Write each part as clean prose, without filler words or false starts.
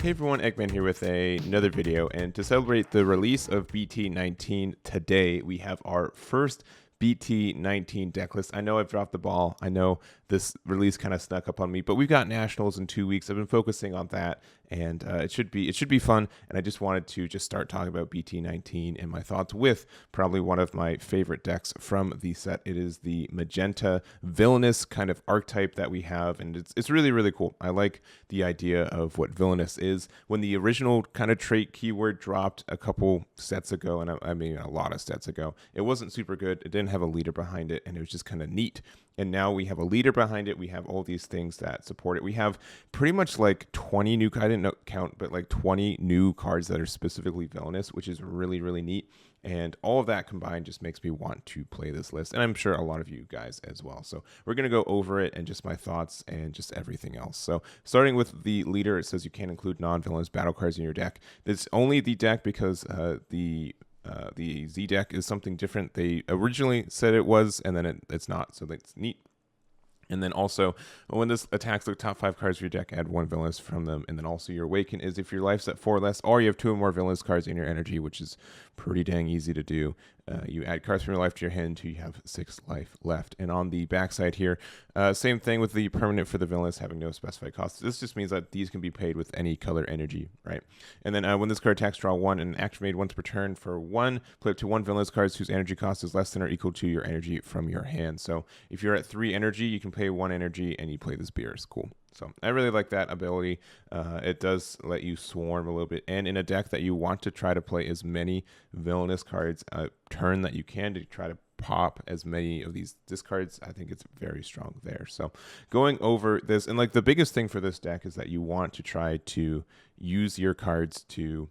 Hey everyone, Eggman here with another video, and to celebrate the release of BT19 today, we have our first BT19 deck list. I know I've dropped the ball. I know this release kind of snuck up on me, but we've got nationals in 2 weeks. I've been focusing on that, and it should be fun. And I just wanted to just start talking about BT19 and my thoughts with probably one of my favorite decks from the set. It is the Magenta Villainous kind of archetype that we have, and it's really cool. I like the idea of what Villainous is. When the original kind of trait keyword dropped a couple sets ago, and I mean a lot of sets ago, it wasn't super good. It didn't have a leader behind it, and it was just kind of neat. And now we have a leader behind it. We have all these things that support it. We have pretty much like 20 new, I didn't count, but like 20 new cards that are specifically villainous, which is really neat. And all of that combined just makes me want to play this list. And I'm sure a lot of you guys as well. So we're going to go over it and just my thoughts and just everything else. So starting with the leader, it says you can't include non-villainous battle cards in your deck. It's only the deck because the Z deck is something different. They originally said it was, and then it's not. So that's neat. And then also, when this attacks the top 5 cards of your deck, add 1 villainous from them. And then also your Awaken is if your life's at 4 or less, or you have 2 or more villainous cards in your energy, which is pretty dang easy to do. You add cards from your life to your hand until you have 6 life left. And on the backside here, same thing with the permanent for the villainous having no specified cost. This just means that these can be paid with any color energy, right? And then when this card attacks, draw 1 and activate once per turn for 1. Play up to 1 villainous cards whose energy cost is less than or equal to your energy from your hand. So if you're at 3 energy, you can pay 1 energy and you play this beer. It's cool. So I really like that ability. It does let you swarm a little bit. And in a deck that you want to try to play as many villainous cards a turn that you can to try to pop as many of these discards, I think it's very strong there. So going over this, and like the biggest thing for this deck is that you want to try to use your cards to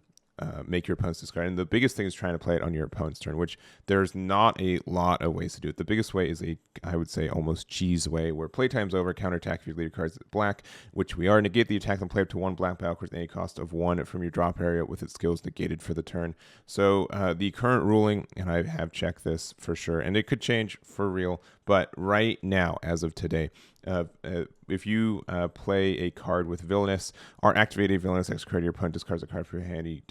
make your opponent's discard. And the biggest thing is trying to play it on your opponent's turn, which there's not a lot of ways to do it. The biggest way is I would say almost cheese way, where playtime's over, counterattack if your leader card's black, which we are, negate the attack and play up to 1 black battle card at any cost of 1 from your drop area with its skills negated for the turn. So the current ruling, and I have checked this for sure, and it could change for real, but right now, as of today, if you play a card with Villainous or activate a Villainous X card, your opponent discards a card from your hand, you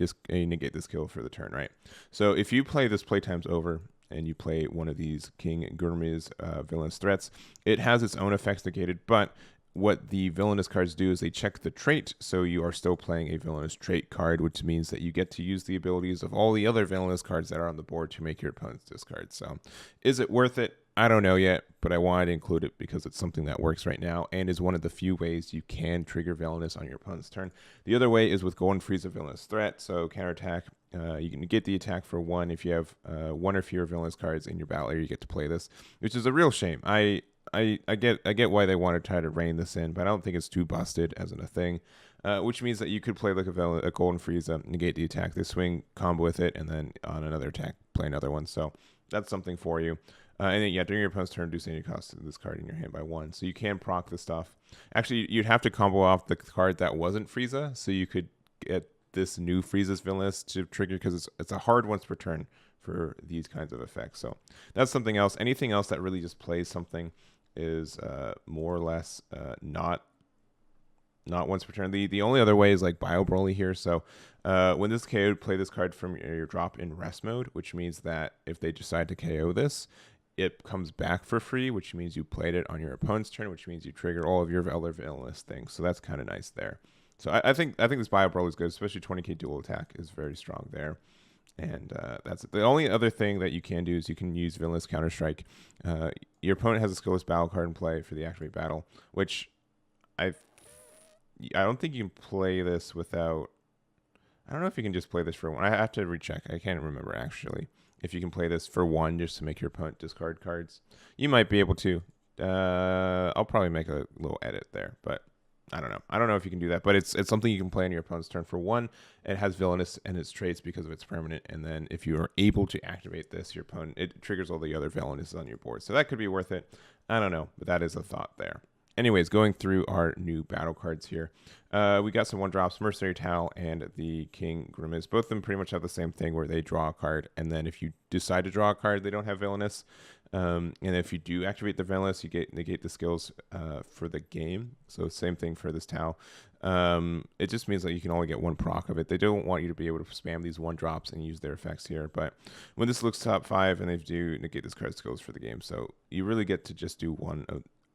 negate this skill for the turn, right? So if you play this playtime's over and you play one of these King Gurmi's Villainous threats, it has its own effects negated, but what the Villainous cards do is they check the trait, so you are still playing a Villainous trait card, which means that you get to use the abilities of all the other Villainous cards that are on the board to make your opponent's discard. So is it worth it? I don't know yet, but I wanted to include it because it's something that works right now and is one of the few ways you can trigger Villainous on your opponent's turn. The other way is with Golden Freeze a Villainous threat, so counterattack. You can get the attack for 1 if you have 1 or fewer Villainous cards in your battle area. You get to play this, which is a real shame. I get why they want to try to rein this in, but I don't think it's too busted as in a thing. Which means that you could play like a Golden Freeze, negate the attack, they swing, combo with it, and then on another attack, play another one. So that's something for you. And then, yeah, during your opponent's turn, reduce any cost of this card in your hand by 1. So you can proc the stuff. Actually, you'd have to combo off the card that wasn't Frieza, so you could get this new Frieza's Villainous to trigger, because it's a hard once per turn for these kinds of effects. So that's something else. Anything else that really just plays something is more or less not once per turn. The only other way is like Bio Broly here. So when this KO, play this card from your drop in rest mode, which means that if they decide to KO this, it comes back for free, which means you played it on your opponent's turn, which means you trigger all of your other villainous things. So that's kind of nice there. So I think this Bio Broly is good, especially 20k dual attack is very strong there. And that's it. The only other thing that you can do is you can use Villainous Counter-Strike. Your opponent has a skillless battle card in play for the activate battle, which I don't think you can play this without... I don't know if you can just play this for 1. I have to recheck. I can't remember, actually, if you can play this for 1 just to make your opponent discard cards. You might be able to. I'll probably make a little edit there, but I don't know. I don't know if you can do that, but it's something you can play on your opponent's turn for 1. It has Villainous and its traits because of its permanent, and then if you are able to activate this, your opponent, it triggers all the other Villainous on your board. So that could be worth it. I don't know, but that is a thought there. anyways, going through our new battle cards here. We got some 1-drops, Mercenary Towel and the King Grimace. Both of them pretty much have the same thing where they draw a card, and then if you decide to draw a card, they don't have Villainous. And if you do activate the Villainous, you negate the skills for the game. So same thing for this Towel. It just means that you can only get 1 proc of it. They don't want you to be able to spam these 1-drops and use their effects here. But when this looks top 5, and they do negate this card's skills for the game, so you really get to just do one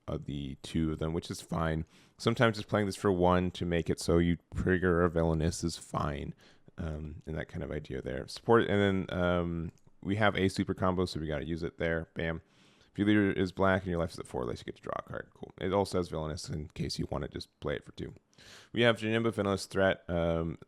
of the 2 of them, which is fine. Sometimes just playing this for 1 to make it so you trigger a Villainous is fine, and that kind of idea there. Support, and then we have a super combo, so we got to use it there. Bam. If your leader is black and your life is at 4, at least you get to draw a card. Cool. It also has Villainous in case you want to just play it for 2. We have Janemba, Villainous Threat.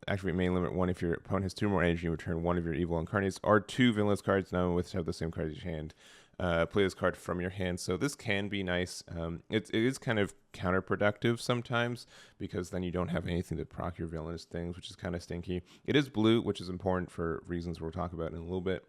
Activate main limit 1 if your opponent has 2 more energy, return 1 of your evil incarnates or 2 Villainous cards. Now with have the same card as your hand. Play this card from your hand. So this can be nice. It is kind of counterproductive sometimes because then you don't have anything to proc your Villainous things, which is kind of stinky. It is blue, which is important for reasons we'll talk about in a little bit.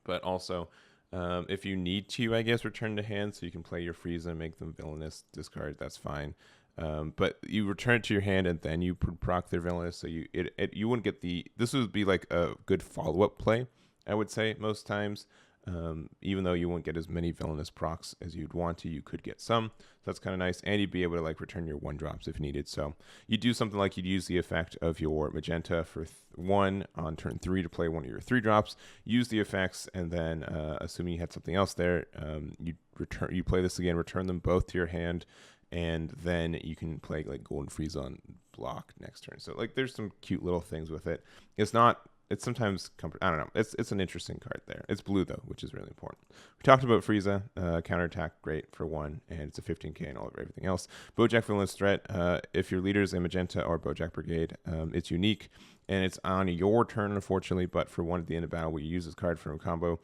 But also, if you need to, I guess, return to hand so you can play your Frieza and make them Villainous discard, that's fine. But you return it to your hand and then you proc their Villainous, so you wouldn't get this would be like a good follow-up play, I would say, most times. Even though you won't get as many Villainous procs as you'd want to, you could get some. So that's kind of nice. And you'd be able to like return your 1-drops if needed. So you do something like you'd use the effect of your Magenta for 1 on turn 3 to play one of your 3-drops. Use the effects, and then assuming you had something else there, you play this again, return them both to your hand, and then you can play like Golden Frieza on block next turn. So like there's some cute little things with it. It's sometimes comfort. I don't know. It's an interesting card there. It's blue though, which is really important. We talked about Frieza, counterattack, great for 1, and it's a 15k and all of everything else. Bojack Villainous Threat. If your leader is a Magenta or Bojack Brigade, it's unique and it's on your turn, unfortunately. But for 1 at the end of battle, we use this card from a combo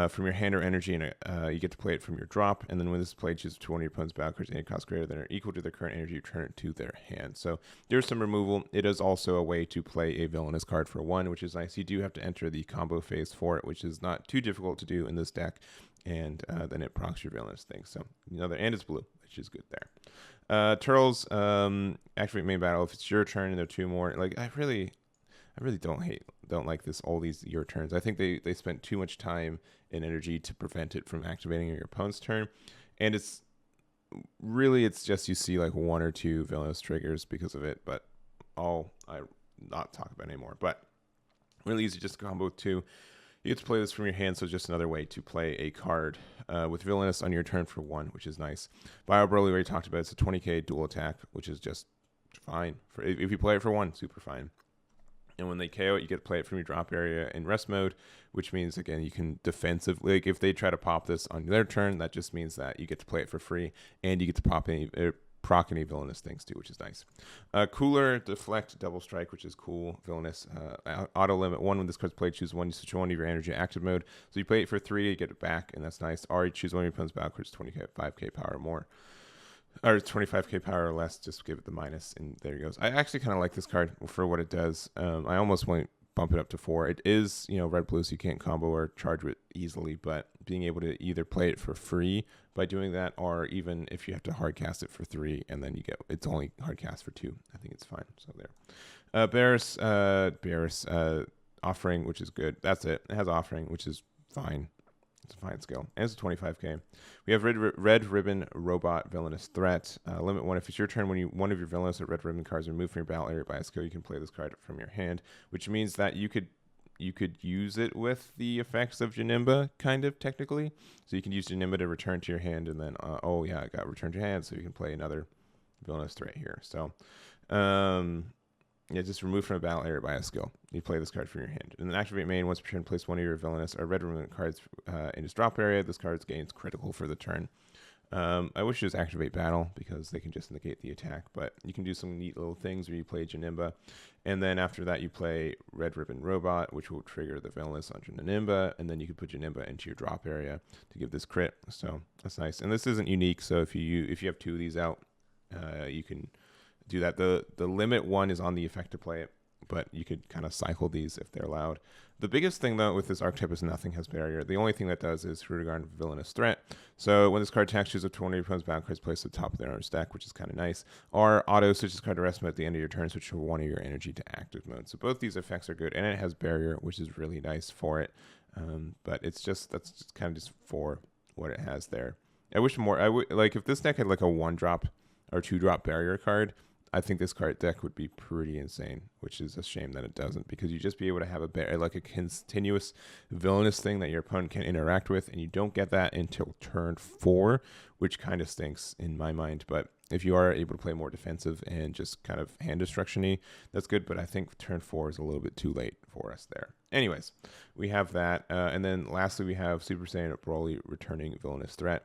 from your hand or energy, and you get to play it from your drop. And then when this is played, choose 2 of your opponent's battle cards any cost greater than or equal to their current energy, return it to their hand. So there's some removal. It is also a way to play a Villainous card for 1, which is nice. You do have to enter the combo phase for it, which is not too difficult to do in this deck. And then it procs your Villainous thing. So and it's blue, which is good there. Turtles, activate main battle. If it's your turn and there are 2 more, like I really don't like all these your turns. I think they spent too much time and energy to prevent it from activating on your opponent's turn, and it's just you see like 1 or 2 Villainous triggers because of it. But I not talk about anymore. But really easy, just combo 2. You get to play this from your hand, so just another way to play a card with Villainous on your turn for 1, which is nice. Bio Broly, we already talked about. It's a 20k dual attack, which is just fine. If you play it for 1, super fine. And when they KO it, you get to play it from your drop area in rest mode, which means, again, you can defensively, like if they try to pop this on their turn, that just means that you get to play it for free, and you get to proc any Villainous things too, which is nice. Cooler, Deflect, Double Strike, which is cool. Villainous, auto limit 1 when this card's played, choose 1, you switch 1 of your energy active mode. So you play it for 3, you get it back, and that's nice. Or you choose 1 of your opponent's battle cards, 25k power or more. Or 25k power or less, just give it the minus, and there it goes. I actually kind of like this card for what it does. I almost won't bump it up to 4. It is, red blue, so you can't combo or charge it easily, but being able to either play it for free by doing that, or even if you have to hard cast it for 3, and then it's only hard cast for 2. I think it's fine. So there. Barris, Offering, which is good. That's it. It has Offering, which is fine. It's a fine skill. And it's a 25k. We have Red Ribbon Robot Villainous Threat. Limit 1. If it's your turn, when one of your Villainous or Red Ribbon cards are removed from your battle area by a skill, you can play this card from your hand, which means that you could use it with the effects of Janemba, kind of, technically. So you can use Janemba to return to your hand, and then, I got return to your hand, so you can play another Villainous Threat here. So, just remove from a battle area by a skill. You play this card from your hand. And then activate main. Once per turn, place 1 of your Villainous or Red Ribbon cards in its drop area. This card gains critical for the turn. I wish it was activate battle because they can just negate the attack. But you can do some neat little things where you play Janemba. And then after that, you play Red Ribbon Robot, which will trigger the Villainous on Janemba. And then you can put Janemba into your drop area to give this crit. So that's nice. And this isn't unique. So if you have 2 of these out, you can do that. The limit 1 is on the effect to play it. but you could kind of cycle these if they're allowed. The biggest thing, though, with this archetype is nothing has barrier. The only thing that does is Fearofdark Villainous Threat. So when this card attacks, choose up to one of your opponent's battle cards placed at the top of their owner's deck, which is kind of nice. Or auto switch this card to rest mode at the end of your turn, switch one of your energy to active mode. So both these effects are good, and it has barrier, which is really nice for it. But that's just kind of just for what it has there. I wish more. I would like if this deck had like a 1-drop or 2-drop barrier card. I think this card deck would be pretty insane, which is a shame that it doesn't, because you just be able to have like a continuous villainous thing that your opponent can interact with, and you don't get that until turn 4, which kind of stinks in my mind. But if you are able to play more defensive and just kind of hand destruction-y, that's good, but I think turn 4 is a little bit too late for us there. Anyways, we have that, and then lastly we have Super Saiyan Broly returning Villainous Threat.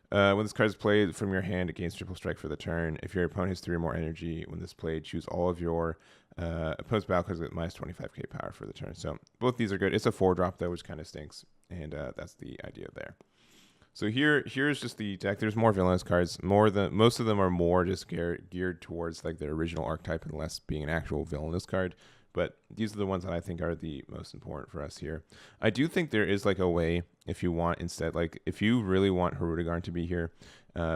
When this card is played from your hand, it gains triple strike for the turn. If your opponent has 3 or more energy, when this played, choose all of your opponent's battle cards with minus 25k power for the turn. So both these are good. It's a 4-drop though, which kind of stinks, and that's the idea there. So here's just the deck. There's more villainous cards. Most of them are more just geared towards like the original archetype and less being an actual villainous card. But these are the ones that I think are the most important for us here. I do think there is like a way, if you want instead, like if you really want Fearofdark to be here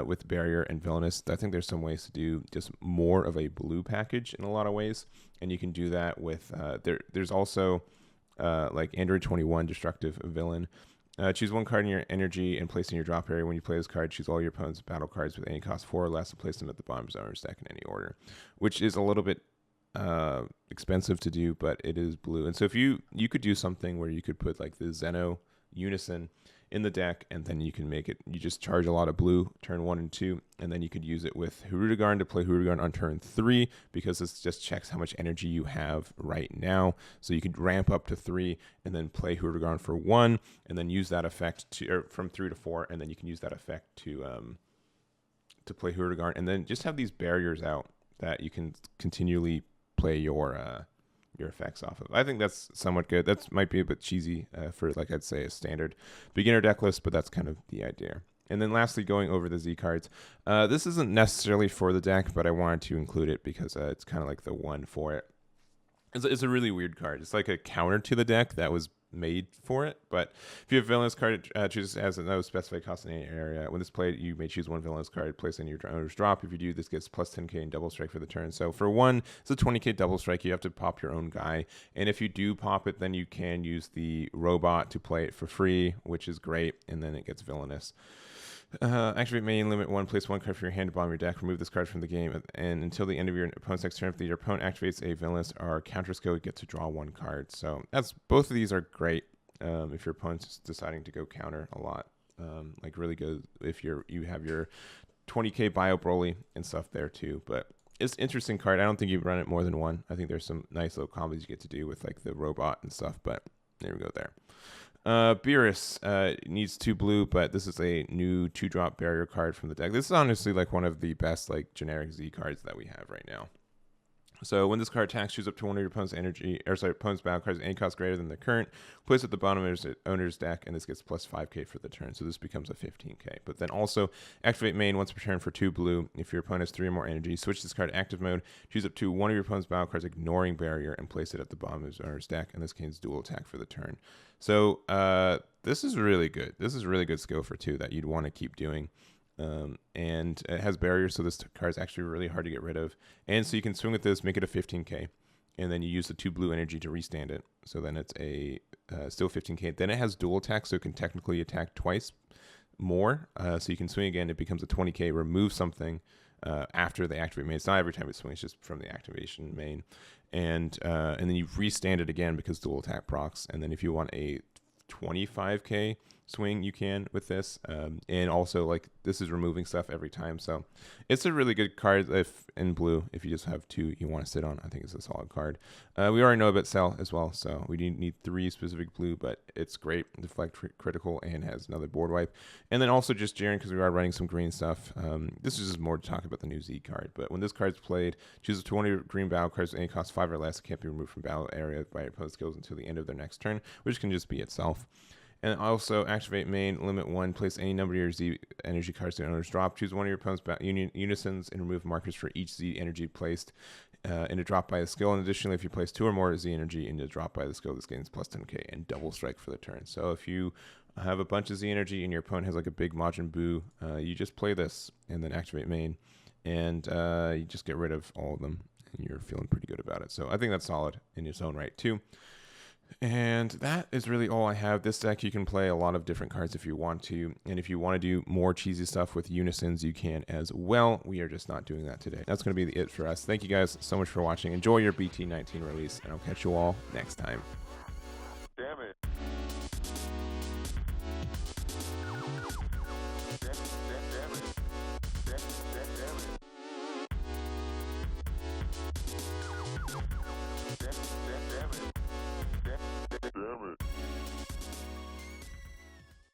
with barrier and villainous, I think there's some ways to do just more of a blue package in a lot of ways. And you can do that with, there's also like Aandroidd 21 destructive villain. Choose 1 card in your energy and place in your drop area. When you play this card, choose all your opponent's battle cards with any cost 4 or less and place them at the bottom of the owner's deck in any order, which is a little bit expensive to do, but it is blue. And so if you could do something where you could put like the Zeno Unison in the deck, and then you can make it, you just charge a lot of blue turn 1 and 2, and then you could use it with Fearofdark to play Fearofdark on turn 3, because this just checks how much energy you have right now. So you could ramp up to 3 and then play Fearofdark for 1, and then use that effect to, or from 3 to 4, and then you can use that effect to play Fearofdark, and then just have these barriers out that you can continually play your effects off of. I think that's somewhat good. That might be a bit cheesy for, like I'd say, a standard beginner deck list, but that's kind of the idea. And then lastly, going over the Z cards. This isn't necessarily for the deck, but I wanted to include it because it's kind of like the one for it. It's a really weird card. It's like a counter to the deck that was made for it. But if you have villainous card, choose as a no specified cost in any area. When this played, you may choose 1 villainous card, place in your owner's drop. If you do, this gets plus 10k and double strike for the turn. So for 1, it's a 20k double strike. You have to pop your own guy. And if you do pop it, then you can use the robot to play it for free, which is great. And then it gets villainous. Activate main limit 1, place 1 card from your hand to bottom of your deck, remove this card from the game, and until the end of your opponent's next turn, if your opponent activates a villainous or counter skill, you get to draw 1 card. So that's, both of these are great if your opponent's deciding to go counter a lot. Like really good if you have your 20k bio Broly and stuff there too. But it's an interesting card. I don't think you run it more than 1. I think there's some nice little combos you get to do with like the robot and stuff, but there we go there. Beerus needs 2 blue, but this is a new 2-drop barrier card from the deck. This is honestly like one of the best like generic Z cards that we have right now. So when this card attacks, choose up to one of your opponent's opponent's battle cards at any cost greater than the current, place at the bottom of the owner's deck, and this gets plus 5k for the turn. So this becomes a 15k. But then also activate main once per turn for 2 blue. If your opponent has 3 or more energy, switch this card to active mode, choose up to one of your opponent's battle cards ignoring barrier, and place it at the bottom of his owner's deck, and this gains dual attack for the turn. So this is really good. This is really good skill for 2 that you'd want to keep doing. And it has barriers, so this card is actually really hard to get rid of. And so you can swing with this, make it a 15k, and then you use the 2 blue energy to restand it. So then it's a still 15k. Then it has dual attack, so it can technically attack twice more. So you can swing again. It becomes a 20k. Remove something after they activate main. It's not every time it swings, just from the activation main. And then you restand it again because dual attack procs. And then if you want a 25k swing, you can with this, and also like this is removing stuff every time, so it's a really good card if in blue, if you just have 2 you want to sit on. I think it's a solid card. We already know about Cell as well, so we need 3 specific blue, but it's great. Deflect critical and has another board wipe, and then also just Jaren because we are running some green stuff. This is just more to talk about the new Z card, but when this card's played, choose 20 green battle cards with any cost 5 or less. It can't be removed from battle area by your opponent's skills until the end of their next turn, which can just be itself. And also activate main, limit 1, place any number of your Z energy cards to owner's drop. Choose one of your opponent's unisons and remove markers for each Z energy placed in a drop by the skill. And additionally, if you place 2 or more Z energy into a drop by the skill, this gains plus 10k and double strike for the turn. So if you have a bunch of Z energy and your opponent has like a big Majin Buu, you just play this and then activate main, and you just get rid of all of them, and you're feeling pretty good about it. So I think that's solid in its own right too. And that is really all I have. This deck, you can play a lot of different cards if you want to. And if you want to do more cheesy stuff with unisons, you can as well. We are just not doing that today. That's going to be it for us. Thank you guys so much for watching. Enjoy your BT19 release, and I'll catch you all next time.